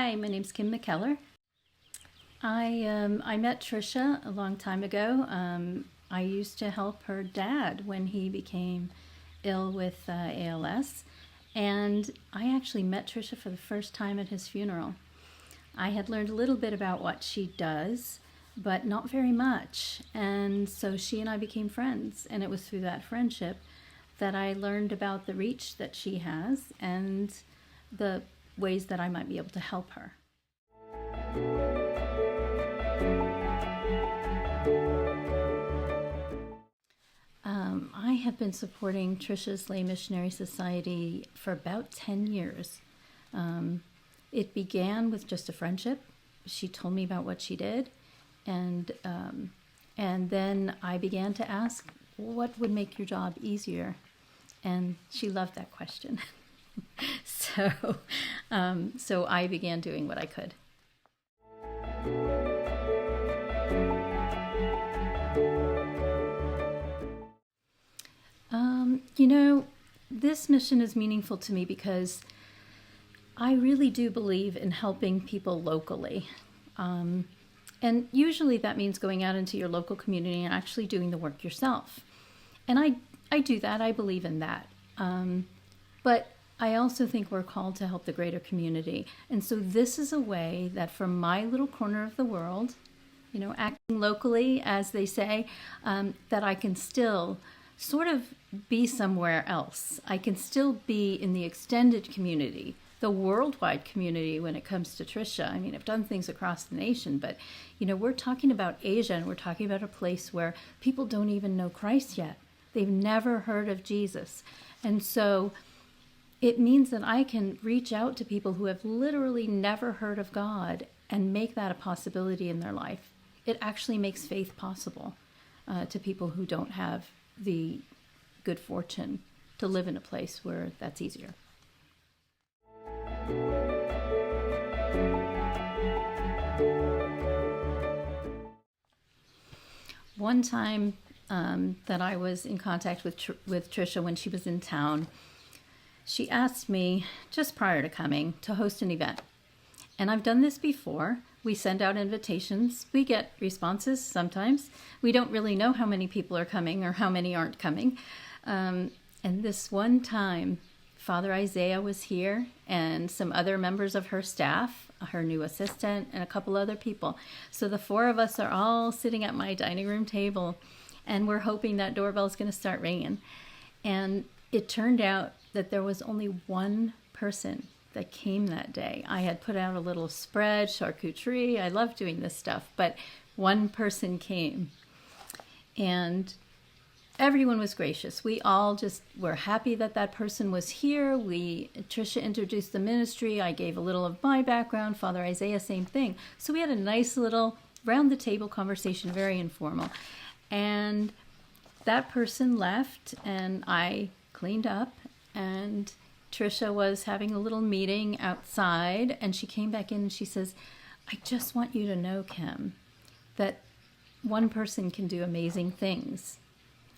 Hi, my name's Kim MacKellar. I met Trisha a long time ago. I used to help her dad when he became ill with ALS, and I actually met Trisha for the first time at his funeral. I had learned a little bit about what she does, but not very much, and so she and I became friends, and it was through that friendship that I learned about the reach that she has and the ways that I might be able to help her. I have been supporting Xavier Lay Missionary Society for about 10 years. It began with just a friendship. She told me about what she did, and then I began to ask, what would make your job easier? And she loved that question. So I began doing what I could. This mission is meaningful to me because I really do believe in helping people locally. And usually that means going out into your local community and actually doing the work yourself. And I do that. I believe in that. But I also think we're called to help the greater community. And so this is a way that from my little corner of the world, acting locally, as they say, that I can still sort of be somewhere else. I can still be in the extended community, the worldwide community when it comes to Trisha. I mean, I've done things across the nation, but, we're talking about Asia, and we're talking about a place where people don't even know Christ yet. They've never heard of Jesus. And so it means that I can reach out to people who have literally never heard of God and make that a possibility in their life. It actually makes faith possible to people who don't have the good fortune to live in a place where that's easier. One time that I was in contact with Trisha when she was in town, she asked me, just prior to coming, to host an event. And I've done this before. We send out invitations. We get responses sometimes. We don't really know how many people are coming or how many aren't coming. And this one time, Father Isaiah was here and some other members of her staff, her new assistant, and a couple other people. So the four of us are all sitting at my dining room table, and we're hoping that doorbell's going to start ringing. And it turned out that there was only one person that came that day. I had put out a little spread, charcuterie. I love doing this stuff, but one person came. And everyone was gracious. We all just were happy that that person was here. Trisha introduced the ministry. I gave a little of my background. Father Isaiah, same thing. So we had a nice little round the table conversation, very informal. And that person left, and I cleaned up, and Trisha was having a little meeting outside, and she came back in and she says, I just want you to know, Kim, that one person can do amazing things.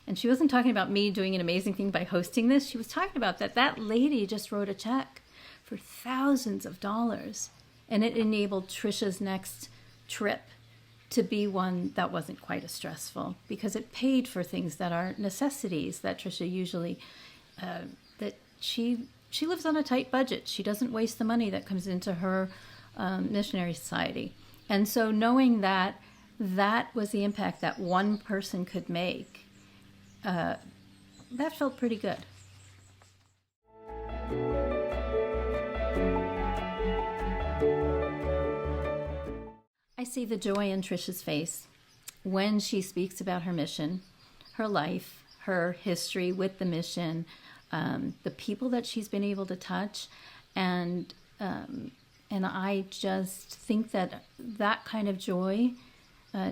And she wasn't talking about me doing an amazing thing by hosting this. She was talking about that lady just wrote a check for thousands of dollars, and it enabled Trisha's next trip to be one that wasn't quite as stressful because it paid for things that are necessities that Trisha usually, that she lives on a tight budget. She doesn't waste the money that comes into her missionary society. And so knowing that was the impact that one person could make, that felt pretty good. I see the joy in Trisha's face when she speaks about her mission, her life, her history with the mission, the people that she's been able to touch, and I just think that kind of joy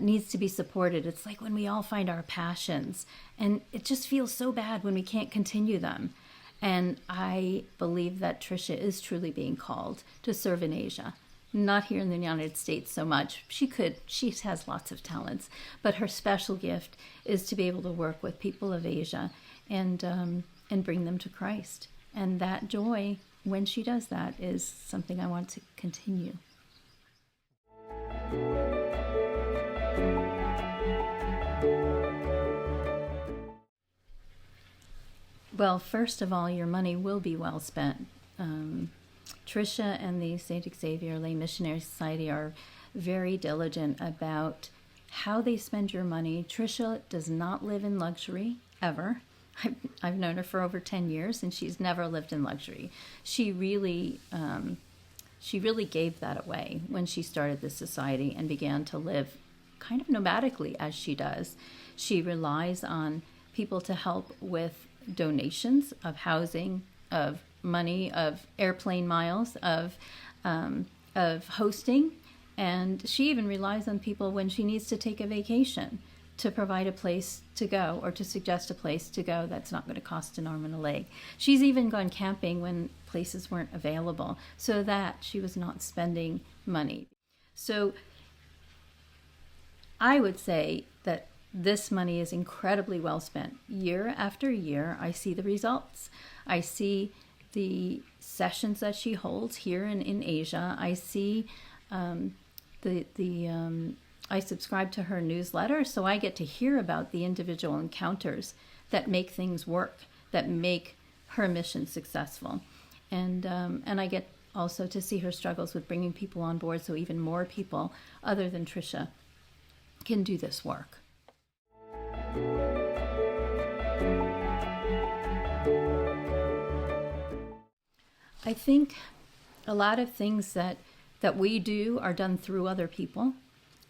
needs to be supported. It's like when we all find our passions, and it just feels so bad when we can't continue them. And I believe that Trisha is truly being called to serve in Asia. Not here in the United States so much. She has lots of talents, but her special gift is to be able to work with people of Asia and bring them to Christ. And that joy, when she does that, is something I want to continue. Well, first of all, your money will be well spent. Tricia and the St. Xavier Lay Missionary Society are very diligent about how they spend your money. Tricia does not live in luxury, ever. I've known her for over 10 years, and she's never lived in luxury. She really gave that away when she started this society and began to live kind of nomadically as she does. She relies on people to help with donations of housing, of money, of airplane miles, of hosting, and she even relies on people when she needs to take a vacation to provide a place to go or to suggest a place to go that's not going to cost an arm and a leg. She's even gone camping when places weren't available so that she was not spending money. So I would say that this money is incredibly well spent. Year after year, I see the results. I see the sessions that she holds here in Asia. I see I subscribe to her newsletter, so I get to hear about the individual encounters that make things work, that make her mission successful. And I get also to see her struggles with bringing people on board so even more people other than Tricia can do this work. I think a lot of things that we do are done through other people.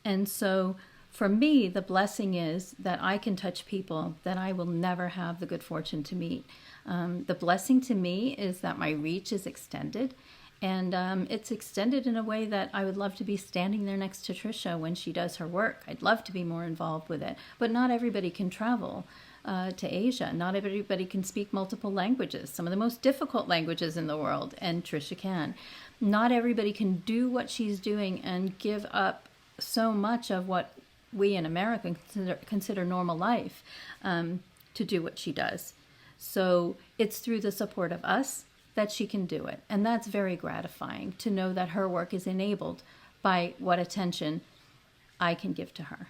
And so for me, the blessing is that I can touch people that I will never have the good fortune to meet. The blessing to me is that my reach is extended, and it's extended in a way that I would love to be standing there next to Tricia when she does her work. I'd love to be more involved with it, but not everybody can travel to Asia. Not everybody can speak multiple languages, some of the most difficult languages in the world, and Tricia can. Not everybody can do what she's doing and give up so much of what we in America consider normal life to do what she does. So it's through the support of us that she can do it. And that's very gratifying to know that her work is enabled by what attention I can give to her.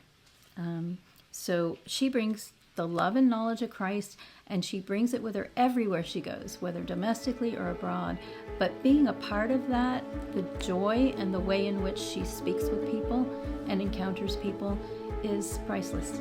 So she brings the love and knowledge of Christ, and she brings it with her everywhere she goes, whether domestically or abroad. But being a part of that, the joy and the way in which she speaks with people and encounters people is priceless.